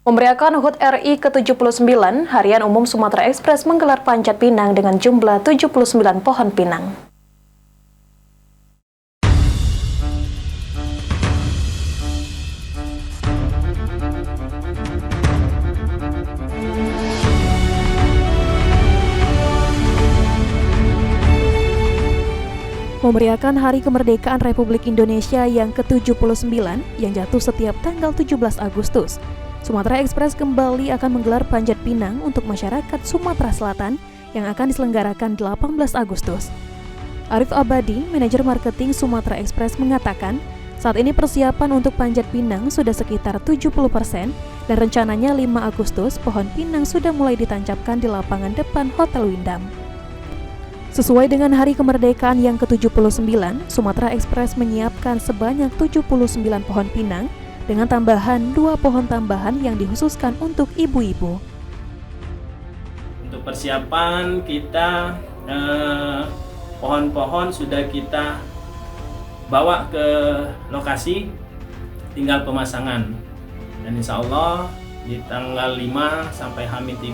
Memeriahkan HUT RI ke-79, Harian Umum Sumatera Express menggelar panjat pinang dengan jumlah 79 pohon pinang. Memeriahkan Hari Kemerdekaan Republik Indonesia yang ke-79 yang jatuh setiap tanggal 17 Agustus. Sumatera Express kembali akan menggelar panjat pinang untuk masyarakat Sumatera Selatan yang akan diselenggarakan 18 Agustus. Arif Abadi, manajer marketing Sumatera Express mengatakan, saat ini persiapan untuk panjat pinang sudah sekitar 70% dan rencananya 5 Agustus pohon pinang sudah mulai ditancapkan di lapangan depan Hotel Windam. Sesuai dengan Hari Kemerdekaan yang ke-79, Sumatera Express menyiapkan sebanyak 79 pohon pinang dengan tambahan 2 pohon tambahan yang dikhususkan untuk ibu-ibu. Untuk persiapan kita, pohon-pohon sudah kita bawa ke lokasi, tinggal pemasangan. Dan insya Allah di tanggal 5 sampai H-3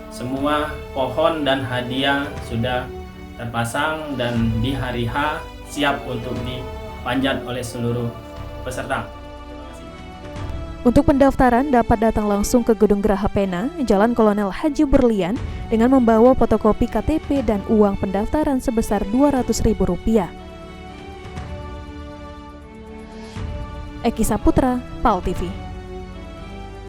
semua pohon dan hadiah sudah terpasang dan di hari H siap untuk dipanjat oleh seluruh peserta. Untuk pendaftaran dapat datang langsung ke Gedung Geraha Pena, Jalan Kolonel Haji Berlian dengan membawa fotokopi KTP dan uang pendaftaran sebesar Rp200.000. Eki Saputra, PAL TV.